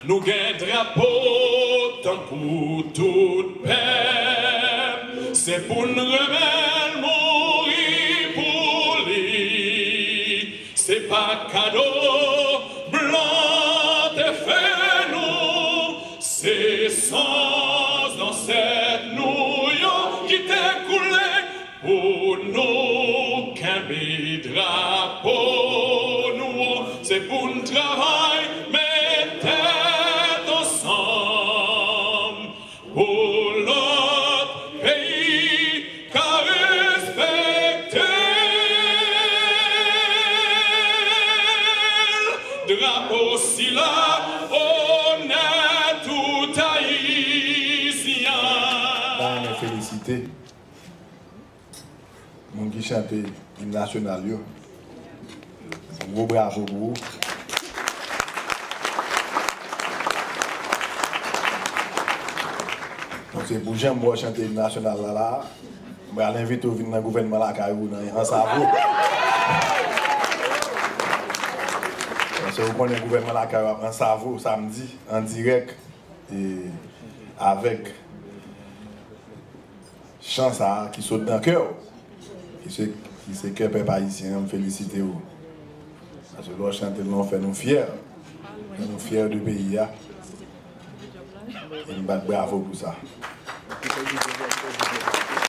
Nous gagnons drapeau tant pour toute paix. C'est pour nous remettre mourir pour lui. C'est pas cadeau blanc de fait nous. C'est sans dans cette nouille qui t'est coulé pour nous qu'un drapeau nous. C'est pour nous travail, mais ensemble pour l'autre pays qu'à respecter. Drapeau si là, on a tout haïtien. Je féliciter mon qui chante l'hymne national. Un gros bravo pour vous. C'est pour j'aime moi chanter l'hymne national là. Je vais l'inviter au venir dans le gouvernement là, en Savo. Parce que vous connaissez le gouvernement là, en Savo, samedi, en direct, et avec chance qui saute dans le cœur. Qui c'est que peuple haïtien, me féliciter. Parce que l'on chante, nous fait nous fiers. Nous fiers du pays. Et nous battons bravo pour ça.